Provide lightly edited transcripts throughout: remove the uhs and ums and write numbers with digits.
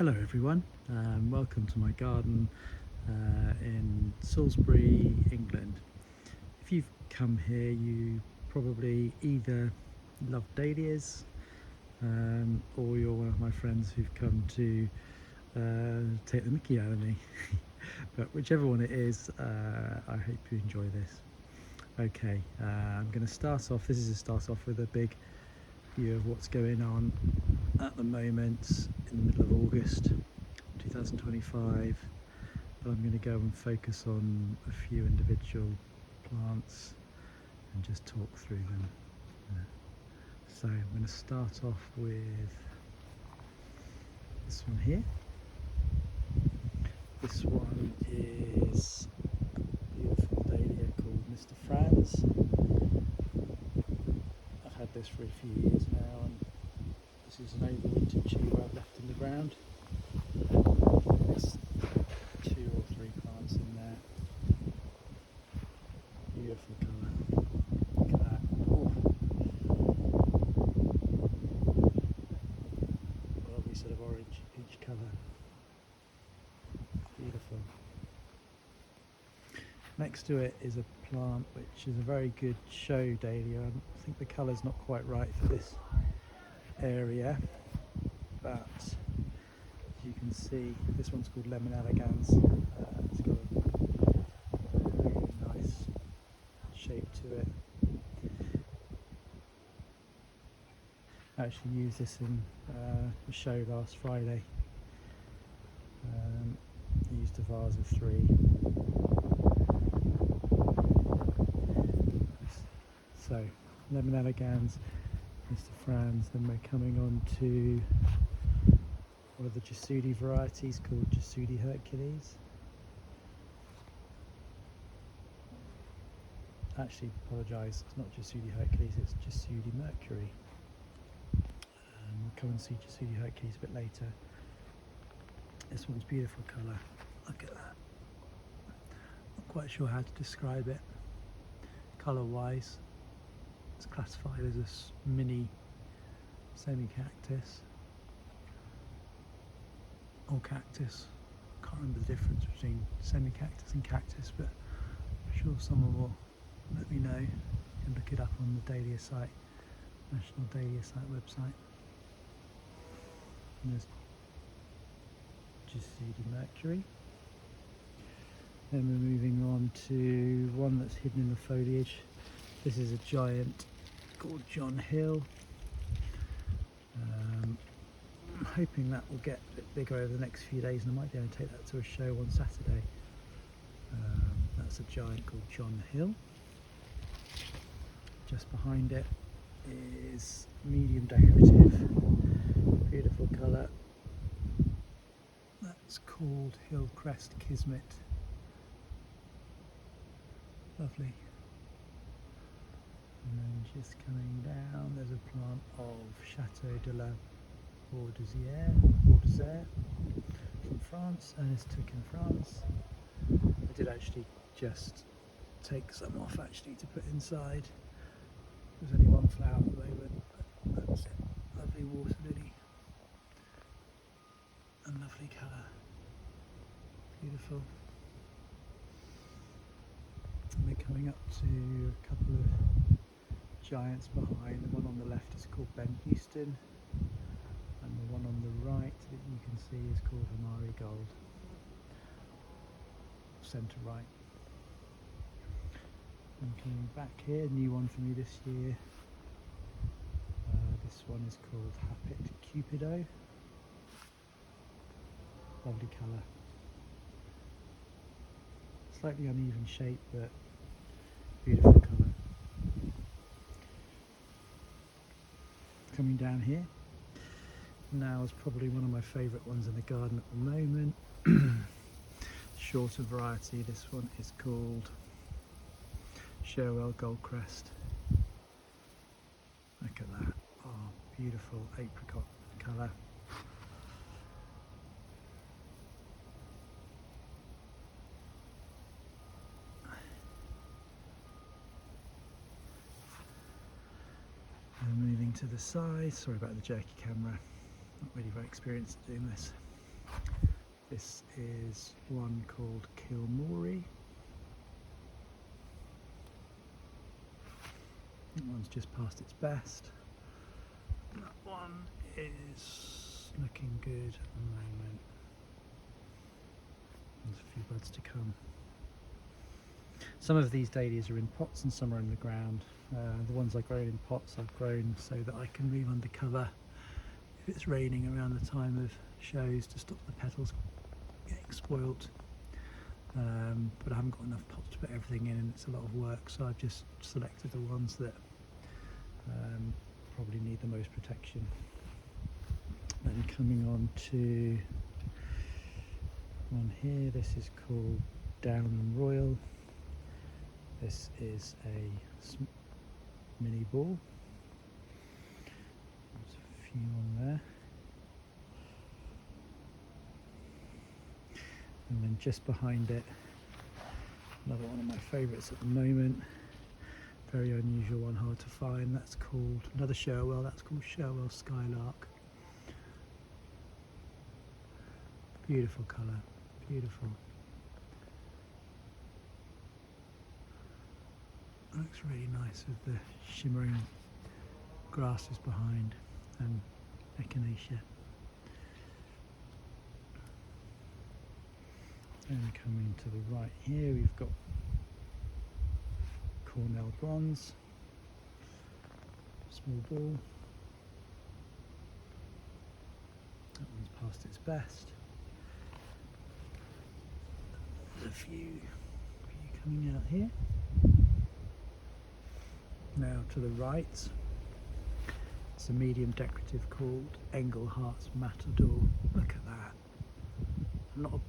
Hello everyone, welcome to my garden in Salisbury, England. If you've come here, you probably either love dahlias or you're one of my friends who've come to take the mickey out of me. But whichever one it is, I hope you enjoy this. Okay, I'm going to start off, this is to start off with a big view of what's going on at the moment in the middle of August 2025, but I'm going to go and focus on a few individual plants and just talk through them. So I'm going to start off with this one here. This one is a beautiful dahlia called Mr. Franz. I've had this for a few years now, and this is an overwintered tuber I've left in the ground. There's 2 or 3 plants in there. Beautiful colour. Look at that. Ooh. Lovely sort of orange peach colour. Beautiful. Next to it is a plant which is a very good show dahlia. I think the colour's not quite right for this area, but as you can see, this one's called Lemon Elegans. It's got a really nice shape to it. I actually used this in the show last Friday. I used a vase of 3. So, Lemon Elegans, Mr. Franz, then we're coming on to one of the Jasudi varieties called Jasudi Hercules. Actually, apologise, it's not Jasudi Hercules, it's Jasudi Mercury. We'll come and see Jasudi Hercules a bit later. This one's beautiful colour. Look at that. Not quite sure how to describe it colour-wise. It's classified as a mini semi-cactus or cactus. Can't remember the difference between semi-cactus and cactus, but I'm sure someone will let me know. You can look it up on the Dahlia site, National Dahlia site website. And there's Jasudi Mercury. Then we're moving on to one that's hidden in the foliage. This is a giant called John Hill. I'm hoping that will get a bit bigger over the next few days, and I might be able to take that to a show on Saturday. That's a giant called John Hill. Just behind it is medium decorative, beautiful colour. That's called Hillcrest Kismet. Lovely. And then just coming down, there's a plant of Chateau de la Bordesière from France, and it's took in France. I did actually just take some off actually to put inside. There's only one flower at the moment, but that's it. Lovely water lily and lovely colour. Beautiful. And we're coming up to a couple of giants behind. The one on the left is called Ben Houston, and the one on the right that you can see is called Hamari Gold. Centre right. And coming back here, new one for me this year. This one is called Hapit Cupido. Lovely colour. Slightly uneven shape, but beautiful colour. Coming down here, now is probably one of my favourite ones in the garden at the moment. Shorter variety, this one is called Sherwell Goldcrest. Look at that. Oh, beautiful apricot colour. And moving to the side, sorry about the jerky camera, not really very experienced at doing this. This is one called Kilmorey. That one's just past its best. That one is looking good at the moment. There's a few buds to come. Some of these dahlias are in pots and some are in the ground. The ones I've grown in pots I've grown so that I can leave under cover if it's raining around the time of shows to stop the petals getting spoilt. But I haven't got enough pots to put everything in and it's a lot of work, so I've just selected the ones that probably need the most protection. Then coming on to one here, this is called Down Royal. This is a mini ball. There's a few on there. And then just behind it, another one of my favourites at the moment. Very unusual one, hard to find. That's called another Sherwell. That's called Sherwell Skylark. Beautiful colour, beautiful. Looks really nice with the shimmering grasses behind and echinacea. And coming to the right here, we've got Cornell Bronze, small ball. That one's past its best. There's a few coming out here. Now to the right, it's a medium decorative called Engelhart's Matador. Look at that. I'm not a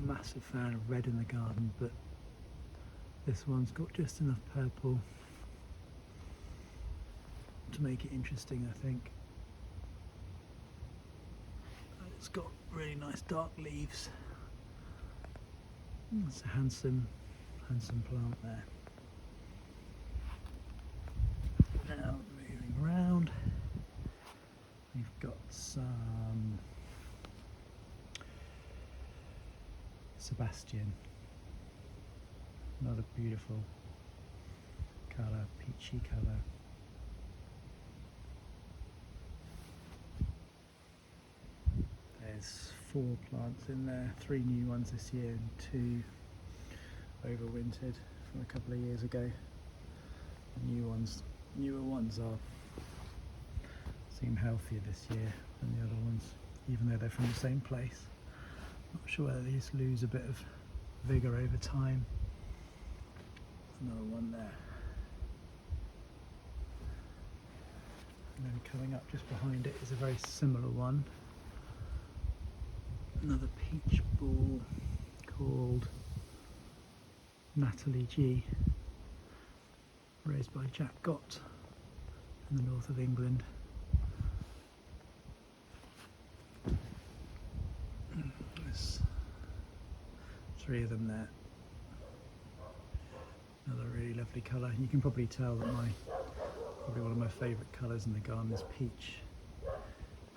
massive fan of red in the garden, but this one's got just enough purple to make it interesting, I think. It's got really nice dark leaves. It's a handsome plant there. Now moving around, we've got some Sebastian. Another beautiful colour, peachy colour. There's 4 plants in there, 3 new ones this year and 2 overwintered from a couple of years ago. Newer ones seem healthier this year than the other ones, even though they're from the same place. Not sure whether these lose a bit of vigour over time. Another one there. And then coming up just behind it is a very similar one. Another peach ball called Natalie G, raised by Jack Gott in the north of England. There's 3 of them there. Another really lovely colour. You can probably tell that probably one of my favourite colours in the garden is peach.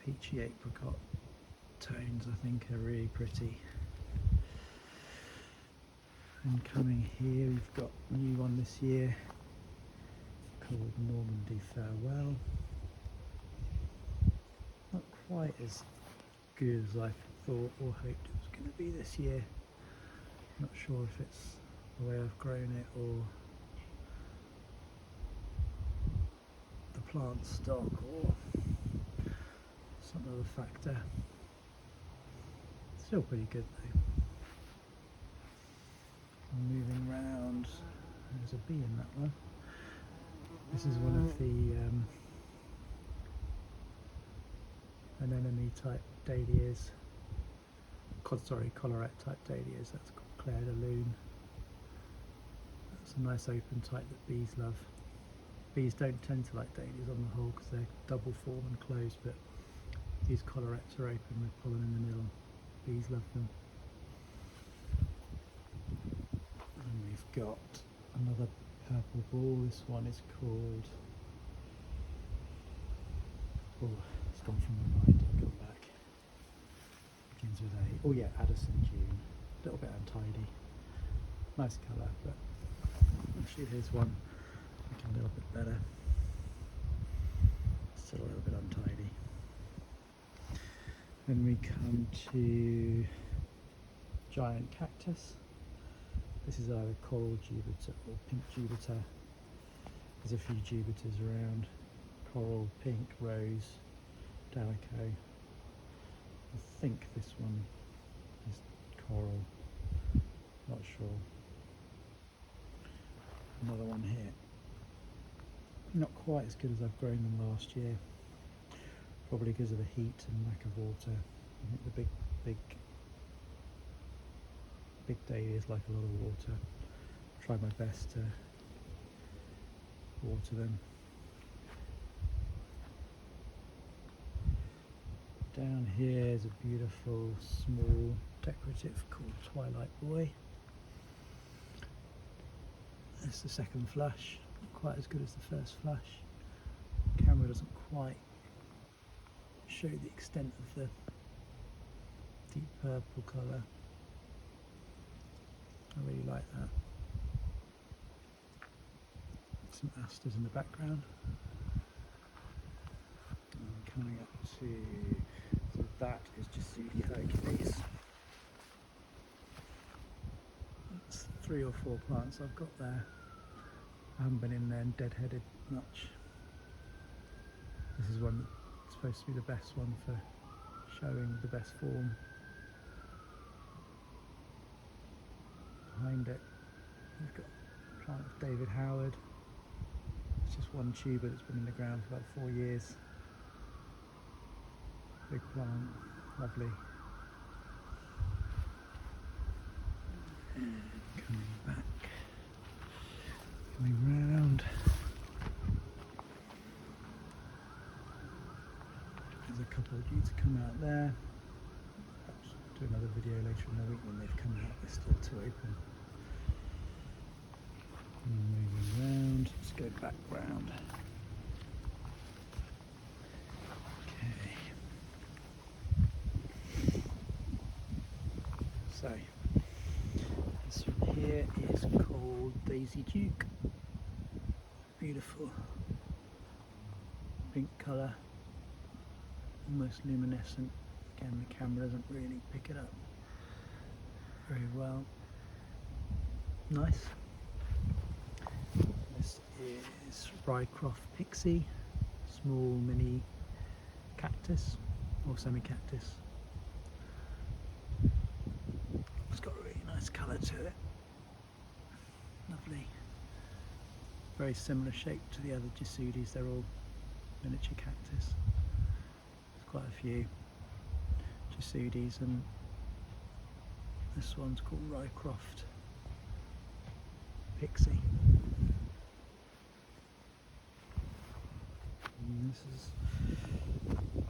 Peachy apricot tones, I think, are really pretty. And coming here, we've got a new one this year called Normandy Farewell. Not quite as good as I thought or hoped it was going to be this year. Not sure if it's the way I've grown it or the plant stock or some other factor. Still pretty good though. Moving round, there's a bee in that one. This is one of the anemone type dahlias, collarette type dahlias. That's called Claire de Lune. That's a nice open type that bees love. Bees don't tend to like dahlias on the whole because they're double form and closed, but these collarettes are open with pollen in the middle. Bees love them. And we've got another purple ball. This one is called, oh, it's gone from my mind, I'll come back. Begins with Oh yeah, Addison June. A little bit untidy. Nice colour, but actually here's one looking a little bit better. Still a little bit untidy. Then we come to giant cactus. This is either coral jupiter or pink jupiter. There's a few jupiters around. Coral, pink, rose, delico. I think this one is coral, not sure. Another one here. Not quite as good as I've grown them last year, probably because of the heat and lack of water. I think the big dahlias like a lot of water. Try my best to water them. Down here is a beautiful small decorative called Twilight Boy. It's the second flush, not quite as good as the first flush. The camera doesn't quite show the extent of the deep purple colour. I really like that. Some asters in the background. And coming up to, so that is Jasudi Hercules. That's 3 or 4 plants I've got there. I haven't been in there and deadheaded much. This is one that's supposed to be the best one for showing the best form. Behind it we've got a plant of David Howard. It's just one tuber that's been in the ground for about 4 years. Big plant, lovely. Coming back, coming round. There's a couple due to come out there. Perhaps do another video later in the week when they've come out. They're still too open. And moving round, let's go back round. Okay. So, this one here is called Daisy Duke. Beautiful pink colour, almost luminescent. Again, the camera doesn't really pick it up very well. Nice. This is Rycroft Pixie, small mini cactus or semi-cactus. It's got a really nice colour to it. Lovely. Very similar shape to the other Jasudis. They're all miniature cactus. There's quite a few Jasudis, and this one's called Rycroft Pixie. And this is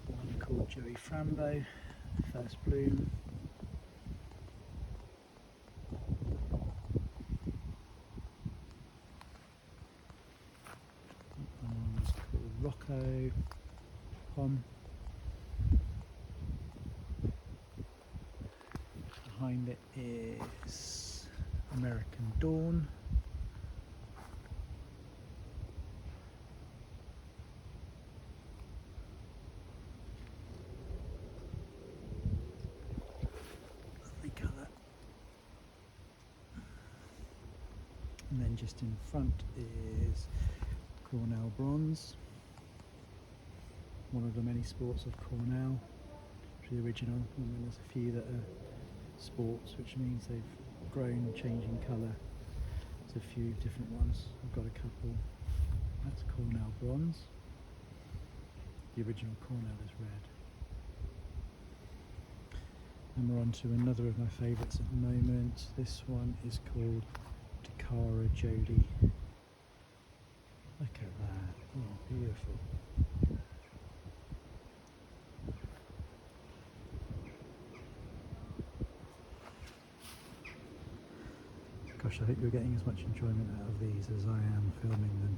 one called Joey Frambo, first bloom. One's called Rocco Pom. Behind it is American Dawn. Lovely colour. And then just in front is Cornell Bronze. One of the many sports of Cornell, the original, and then there's a few that are sports, which means they've grown, changing colour. There's a few different ones. I've got a couple. That's Cornell Bronze. The original Cornell is red. And we're on to another of my favourites at the moment. This one is called Takara Jodie. Look at that. Oh, beautiful. Gosh, I hope you're getting as much enjoyment out of these as I am filming them.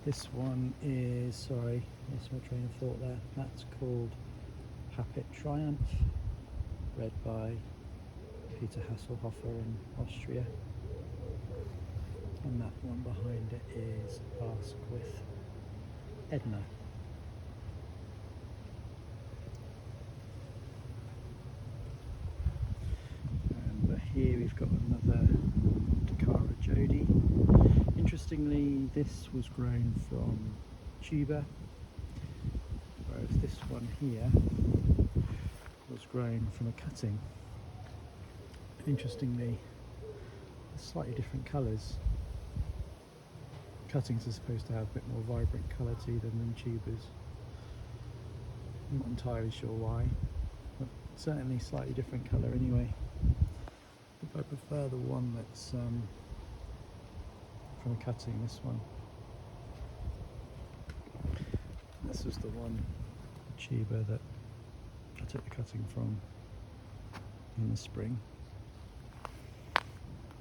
This one is, sorry, lost my train of thought there. That's called Happet Triumph, bred by Peter Hasselhofer in Austria. And that one behind it is Ask with Edna. And here we've got another Dakara Jodi. Interestingly, this was grown from tuber, whereas this one here was grown from a cutting. Interestingly, slightly different colours. Cuttings are supposed to have a bit more vibrant colour to them than tubers. I'm not entirely sure why, but certainly slightly different colour anyway. But I prefer the one that's from a cutting, this one. This was the one tuber that I took the cutting from in the spring.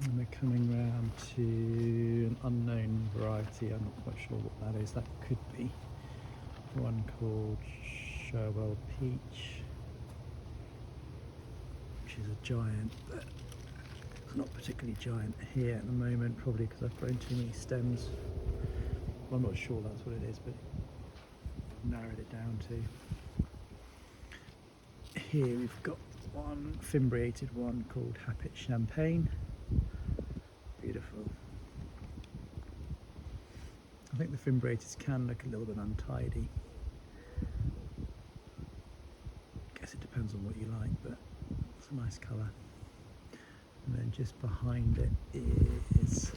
And we're coming round to an unknown variety. I'm not quite sure what that is. That could be one called Sherwell Peach, which is a giant, but it's not particularly giant here at the moment, probably because I've grown too many stems. Well, I'm not sure that's what it is, but I've narrowed it down to. Here we've got one fimbriated one called Happet Champagne. Beautiful. I think the fimbriateds can look a little bit untidy. I guess it depends on what you like, but it's a nice colour. And then just behind it is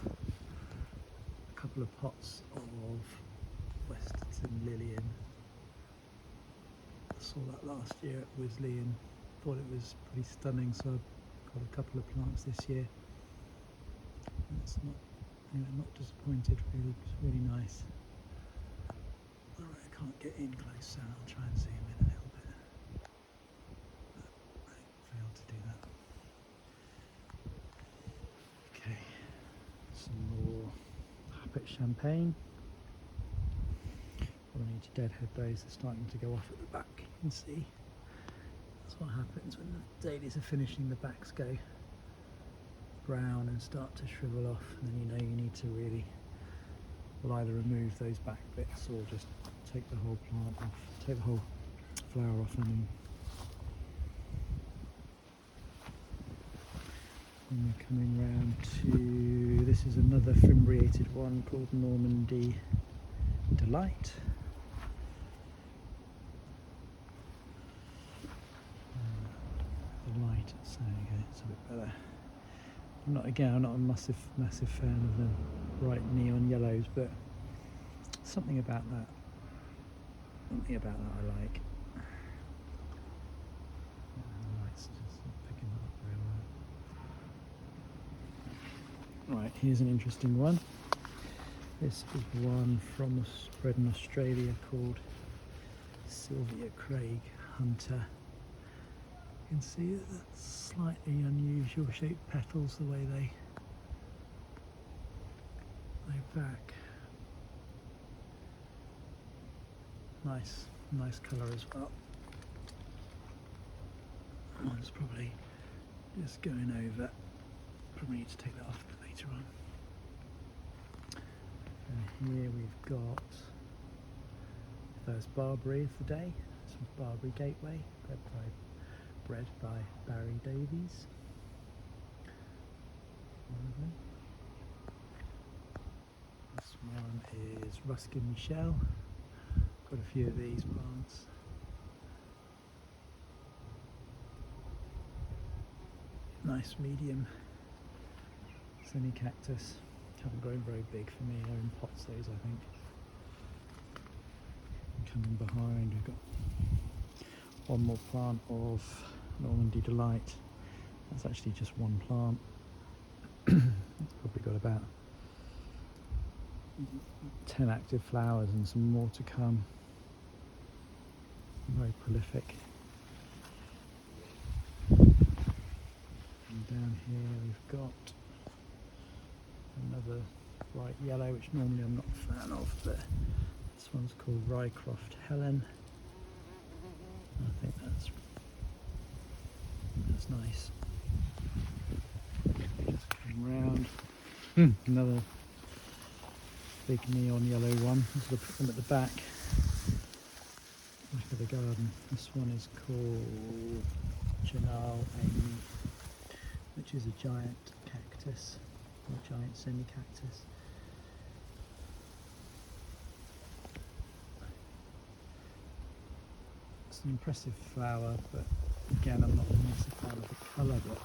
a couple of pots of Westerton Lillian. I saw that last year at Wisley and thought it was pretty stunning, so I've got a couple of plants this year. It's not, not disappointed really. It's really nice. Alright, I can't get in close, so I'll try and zoom in a little bit. But I failed to do that. Okay, some more Happet Champagne. Well, I need to deadhead those. They're starting to go off at the back. You can see that's what happens when the dahlias are finishing. The backs go brown and start to shrivel off, and then you know you need to really, well, either remove those back bits or just take the whole plant off, take the whole flower off. And we're coming round to, this is another fimbriated one called Normandy Delight. The light, so okay, it's a bit better. I'm not a massive fan of the bright neon yellows, but something about that I like. The light's just not picking that up very well. Right, here's an interesting one. This is one from bred in Australia called Sylvia Craig Hunter. You can see that that's slightly unusual shaped petals, the way they back. Nice colour as well. Mine's probably just going over. Probably need to take that off a bit later on. And here we've got the first barberry of the day. Some Barberry Gateway, bred by Barry Davies. Lovely. This one is Ruskin Michel. Got a few of these plants. Nice medium semi-cactus. Haven't grown very big for me. They're in pots, those, I think. Coming behind, we've got one more plant of Normandy Delight. That's actually just one plant. It's probably got about 10 active flowers and some more to come. Very prolific. And down here we've got another bright yellow, which normally I'm not a fan of, but this one's called Rycroft Helen. I think that's nice. Just come round. Another big neon yellow one. This will put them at the back of the garden. This one is called Janal Amy, which is a giant cactus, or giant semi-cactus. It's an impressive flower, but again I'm not a massive fan of the colour, but